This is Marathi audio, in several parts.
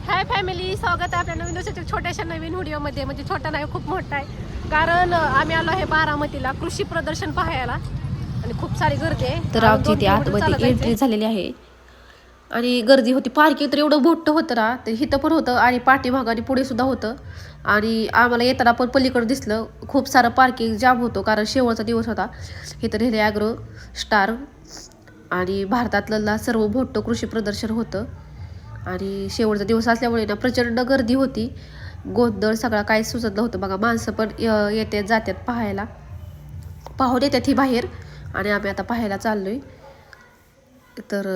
हाय फॅमिली, स्वागत आहे आपल्या नवीन दिवसाच्या छोट्याशा नवीन व्हिडिओमध्ये. म्हणजे छोटा नाही, खूप मोठा आहे. कारण आम्ही आलो आहे बारामतीला कृषी प्रदर्शन पाहायला आणि खूप सारी गर्दी आहे. तर आमची इथे आतमध्ये एंट्री झालेली आहे आणि गर्दी होती. पार्किंग तर एवढं मोठं होतं ना, ते इथं पण होतं आणि पाठीमागं आणि पुढे सुद्धा होतं. आणि आम्हाला येताना पण पलीकडे दिसलं खूप सारं पार्किंग जाम होतं, कारण शेवटचा दिवस होता. इथं रेल्वे ॲग्रो स्टार आणि भारतातलं सर्व मोठं कृषी प्रदर्शन होतं. आणि शेवटचा दिवस असल्यामुळे ना प्रचंड गर्दी होती. गोंधळ सगळा काही सुचत नव्हतं बघा. माणसं पण येतात जातात पाहायला, पाहून येतात ही बाहेर. आणि आम्ही आता पाहायला चाललोय. तर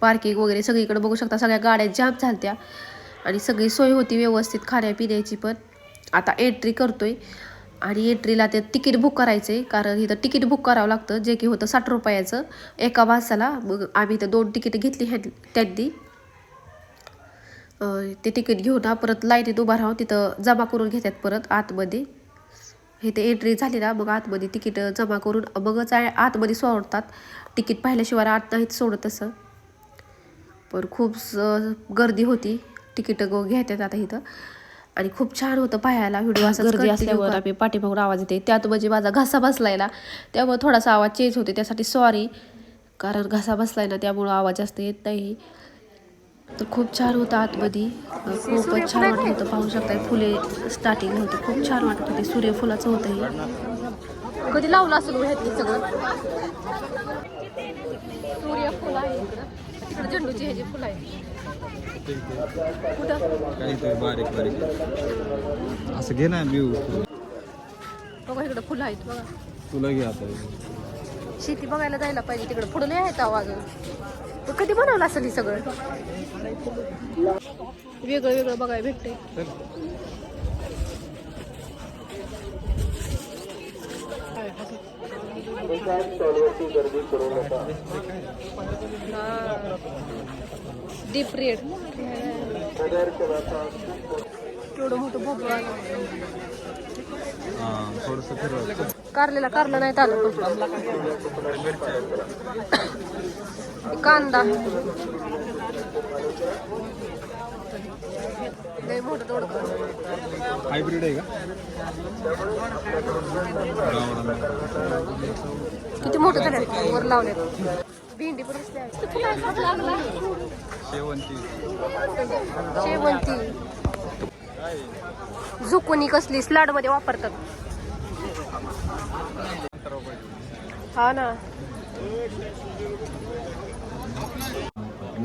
पार्किंग वगैरे सगळीकडे बघू शकता, सगळ्या गाड्या जाम झालत्या आणि सगळी सोय होती व्यवस्थित खाण्यापिण्याची पण. आता एंट्री करतोय आणि एंट्रीला ते तिकीट बुक करायचं आहे, कारण इथं तिकीट बुक करावं लागतं, जे की होतं 60 रुपयाचं एका माणसाला. मग आम्ही इथं 2 तिकीट घेतली त्यांनी. ते तिकीट घेऊन परत लाईनीत उभा राहून तिथं जमा करून घेतात परत आतमध्ये. इथे एंट्री झाली ना, मग आतमध्ये तिकीट जमा करून मगच आतमध्ये सोडतात. तिकीट पाहिल्याशिवाय आत नाहीत सोडत तसं. पण खूप गर्दी होती, तिकीट घेतात आता इथं. आणि खूप छान होतं पाहायला. व्हिडिओ असं गर्दी असल्यावर आम्ही पाठीमागून आवाज येते, त्यात म्हणजे माझा घसा बसलाय त्यामुळे थोडासा आवाज चेंज होते, त्यासाठी सॉरी. कारण घसा बसलाय ना, त्यामुळं आवाज जास्त येत नाही. तर खूप छान होतं आतमध्ये, खूपच छान वाटत होतं. पाहू शकता फुले स्टार्टिंगला होते, खूप छान वाटत होते. सूर्यफुलाचं होतं हे. कधी लावलं असेल ह्यातली सगळं सूर्यफुल आहे इकडं. तिकडे झेंडूची ह्याची फुलं आहे. कुठं काहीतरी बारीक बारीक असं घे ना. व्यू बघा इकडं फुलं आहेत बघा. तुला घे आता. शेती बघायला जायला पाहिजे तिकडे. पुढे लय आहेत आवाज. तो कधी बनवलं असेल हे सगळं. वेगळं वेगळं बघायला भेटतंय. डीप रेड केवढं मोठं भोपळा. थोडंसं फिरवायचं. कारला नाही आलं पण कांदा लय मोठं दोडकं. हायब्रिड आहे का? किती मोठं झालं वर लावले. भेंडी पण लागला. शेवंती झुकुनी कसली स्लाड मध्ये वापरतात. हा ना.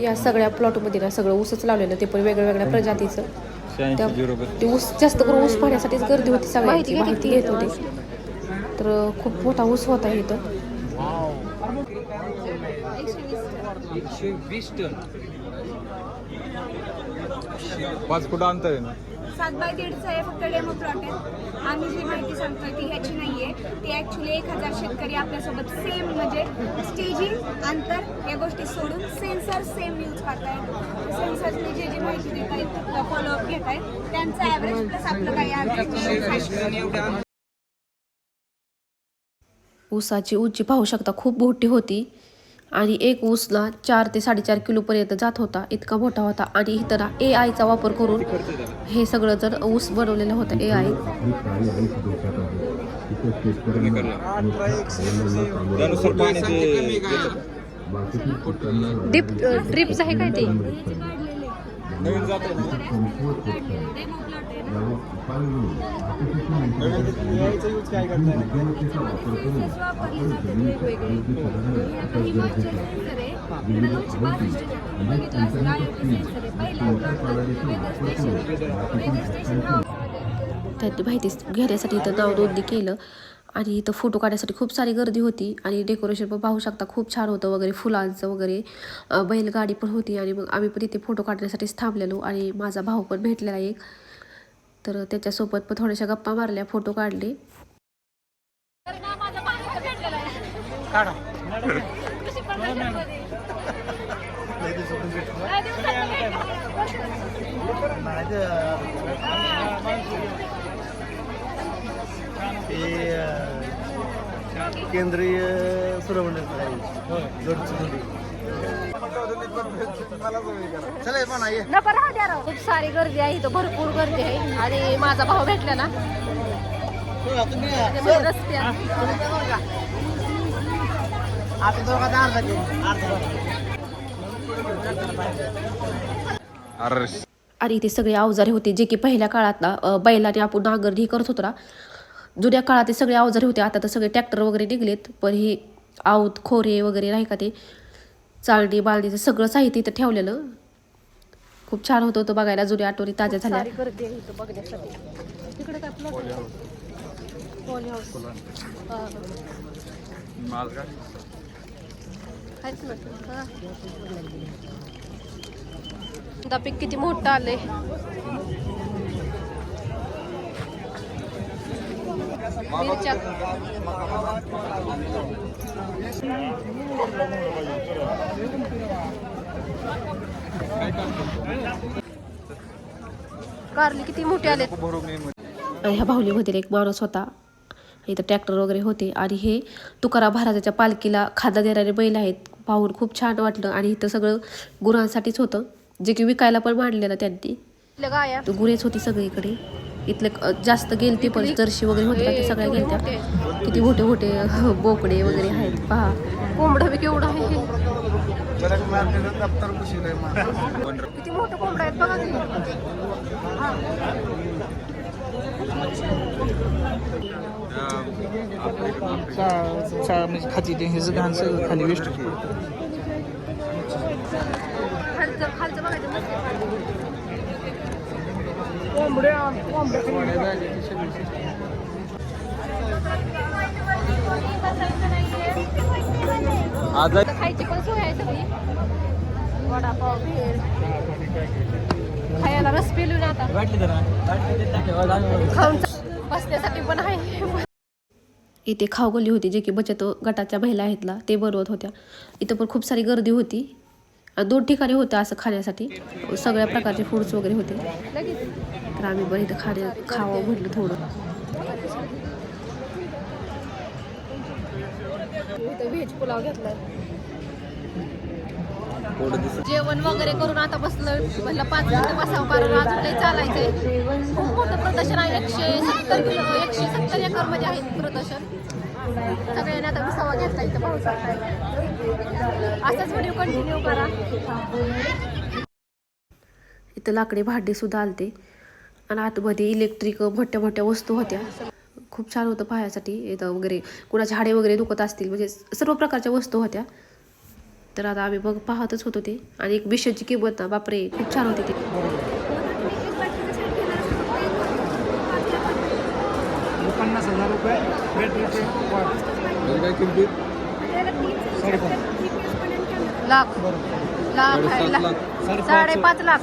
या सगळ्या प्लॉटमध्ये ना सगळं ऊसच लावलेलं, ते पण वेगळ्या वेगळ्या प्रजातीचं. ते ऊस जास्त करून ऊस पाहण्यासाठीच गर्दी होती, सगळ्यांची माहिती घेत होते. तर खूप मोठा ऊस होता इथं. 120 टन. 5 फूट अंतर आहे ना. 7x1.5 आहे फक्त डेमो प्लॉट आहे. आम्ही जी माहिती सांगतोय ती ह्याची नाहीये. ती ॲक्च्युली 1000 शेतकरी आपल्यासोबत सेम म्हणजे स्टेजिंग अंतर या गोष्टी सोडून सेन्सर सेम यूज करतायत. सेन्सर्सने जी माहिती देत आहेत, फॉलोअप घेत आहेत, त्यांचं ॲव्हरेज प्लस आपलं काही ॲव्हरेज. ऊसाची उंची पाहू शकता, खूप मोठी होती. आणि एक ऊसला 4 ते 4.5 किलोपर्यंत जात होता, इतका मोठा होता. आणि इथं ना AI वापर करून हे सगळं जर ऊस बनवलेलं होतं. AI ड्रिप्स आहे काय ते. नवीन जात काय करताय. त्यात माहिती घेण्यासाठी इथं नाव नोंदणी केलं. आणि इथं फोटो काढण्यासाठी खूप सारी गर्दी होती. आणि डेकोरेशन पण पाहू शकता, खूप छान होतं वगैरे, फुलांचं वगैरे. बैलगाडी पण होती. आणि मग आम्ही पण इथे फोटो काढण्यासाठीच थांबलेलो. आणि माझा भाऊ पण भेटलेला एक, तर त्याच्यासोबत पण थोड्याशा गप्पा मारल्या, फोटो काढले. केंद्रीय सुरवण्याचं आहे. नको राहू द्या राव. खूप सारी गर्दी आहे इथं, भरपूर गर्दी आहे. आणि माझा भाऊ भेटला ना त्यामुळे रस्त्यात अरे आणि ते सगळे अवजारे होते जे की पहिल्या काळात ना बैलाने आपण नांगरणी करत होतो ना, जुन्या काळात ते सगळे अवजारे होते. आता तर सगळे ट्रॅक्टर वगैरे निघलेत, पण हे आऊत खोरे वगैरे नाही का, ते चाळणी बाळणीचं सगळं साहित्य इथं ठेवलेलं खूप छान होतं बघायला. जुन्या आठवणी ताज्या झाल्या. सारी गर्दी आहे इथं बघण्यासाठी. तिकडे काय प्लॉट पॉली हाऊस आहेच ना. पीक किती मोठं आलंय. मिरच्या कारली किती मोठे आले. ह्या बाहुलीमध्ये एक माणूस होता, इथं ट्रॅक्टर वगैरे होते. आणि हे तुकाराम महाराजाच्या पालखीला खादा देणारे बैल आहेत. पाहून खूप छान वाटलं. आणि इथं सगळं गुरांसाठीच होतं, जे की विकायला पण मांडलेलं त्यांनी. गाया तर गुरेच होती सगळीकडे. इथले जास्त गेलती पण जर्शी वगैरे होते ते सगळ्या गेलत्या. किती मोठे मोठे बोकडे वगैरे आहेत पहा. कोंबडं बी केवढं आहे. किती मोठं कोंबडं आहेत बघा की. म्हणजे खाती ते हेच घाण सगळं खाली वेस्ट. खालचं खालचं बघायचं मस्त. आज खायची पण सोय आहे सगळी. वडापाव भेळ खायला रस पिलून आता खाऊन बसण्यासाठी पण आहे. इथे खाऊगल्ली होती, जे की बचत गटाच्या महिला आहेत ना ते बनवत होत्या. इथं पण खूप सारी गर्दी होती. 2 ठिकाणी होतं असं खाण्यासाठी, सगळ्या प्रकारचे फूड्स वगैरे होते. तर आम्ही बरं इथं खावं म्हटलं थोडं. इथं व्हेज पुलाव घेतलाय. जेवण वगैरे करून आता बसलं. म्हणलं 5 मिनिटं बसावं, कारण अजून काही चालायचंय. खूप मोठं प्रदर्शन आहे. 170 एकर मध्ये आहे प्रदर्शन. सगळ्यांनी आता विसावा घेतला इथं पाहू शकताय. असाच व्हिडिओ कंटिन्यू करा. इथं लाकडी भांडी सुद्धा आलते. आणि आतमध्ये इलेक्ट्रिक मोठ्या मोठ्या वस्तू होत्या. खूप छान होतं पाहायसाठी. इथं वगैरे कुणाचे हाडे वगैरे दुखत असतील, म्हणजे सर्व प्रकारच्या वस्तू होत्या. तर आता आम्ही पाहतच होतो ते. आणि एक बिशेची किंमत ना बापरे खूप छान होती ती. 50,000 रुपये बॅटरीचे काय किमतीत? लाख लाख आहे, 5.5 लाख.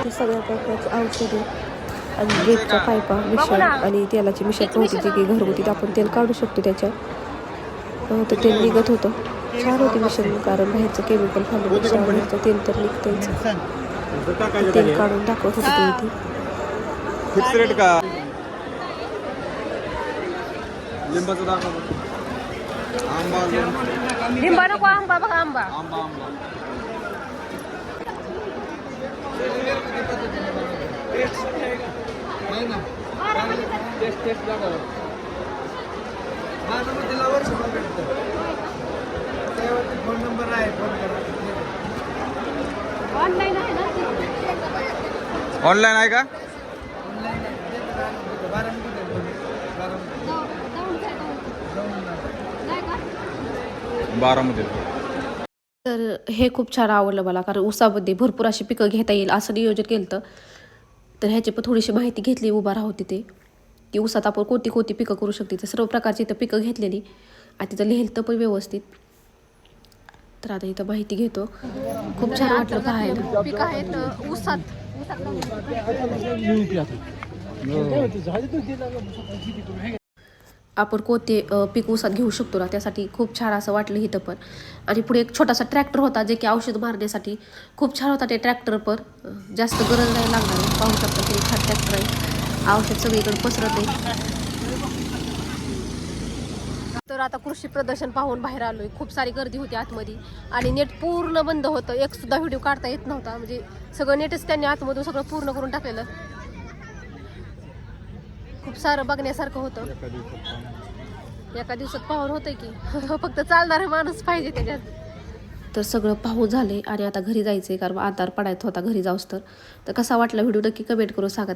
ते सगळ्या प्रकारचे औषधे आणि ब्रेकच्या पायपा मिश्रण आणि तेलाची मिश्रण होती, जी की घरगुती आपण तेल काढू शकतो त्याच्यात. तर तेल निघत होतं. छान होती मिश्रण, कारण बाहेरचं केमिकल खाल्ल्यापेक्षा बाहेरचं तेल तर निघतंच. तेल काढून दाखवत होतं ते इथे. फिक्स रेट का? लिंबाचं दाखव. आंबा लिंबा नको, आंबा बघा, आंबा. आंबा आंबा फोन नंबर आहे, फोन करा. ऑनलाईन आहे ना. ऑनलाईन आहे का? बारामती. तर हे खूप छान आवडलं मला, कारण ऊसामध्ये भरपूर अशी पिकं घेता येईल असं नियोजन केलं होतं. तर ह्याची पण थोडीशी माहिती घेतली उभा राहू तिथे, की ऊसात आपण कोणती कोणती पिकं करू शकते. तर सर्व प्रकारची इथं पिकं घेतलेली आणि तिथं लिहिलं पण व्यवस्थित. तर आता इथं माहिती घेतो. खूप छान वाटलं पाहायला. पीक आहेत ऊसात. आपण कोणते पीक ऊसात घेऊ शकतो ना, त्यासाठी खूप छान असं वाटलं इथं पण. आणि पुढे एक छोटासा ट्रॅक्टर होता, जे की औषध मारण्यासाठी खूप छान होता. ते ट्रॅक्टर पर जास्त गरज नाही लागणार. पाहू शकता ते छान ट्रॅक्टर आहे. औषध सगळीकडे पसरत आहे. तर आता कृषी प्रदर्शन पाहून बाहेर आलोय. खूप सारी गर्दी होती आतमध्ये आणि नेट पूर्ण बंद होतं. एक सुद्धा व्हिडिओ काढता येत नव्हता. म्हणजे सगळं नेटच त्यांनी आतमधून सगळं पूर्ण करून टाकलेलं. खूप सारं बघण्यासारखं होतं. एका दिवसात पाहून होतंय की फक्त चालणारा माणूस पाहिजे त्याच्यात. तर सगळं पाहून झाले आणि आता घरी जायचंय कारण आधार पडायचा होता घरी जाऊस तर. कसा वाटला व्हिडिओ नक्की कमेंट करून सांगा.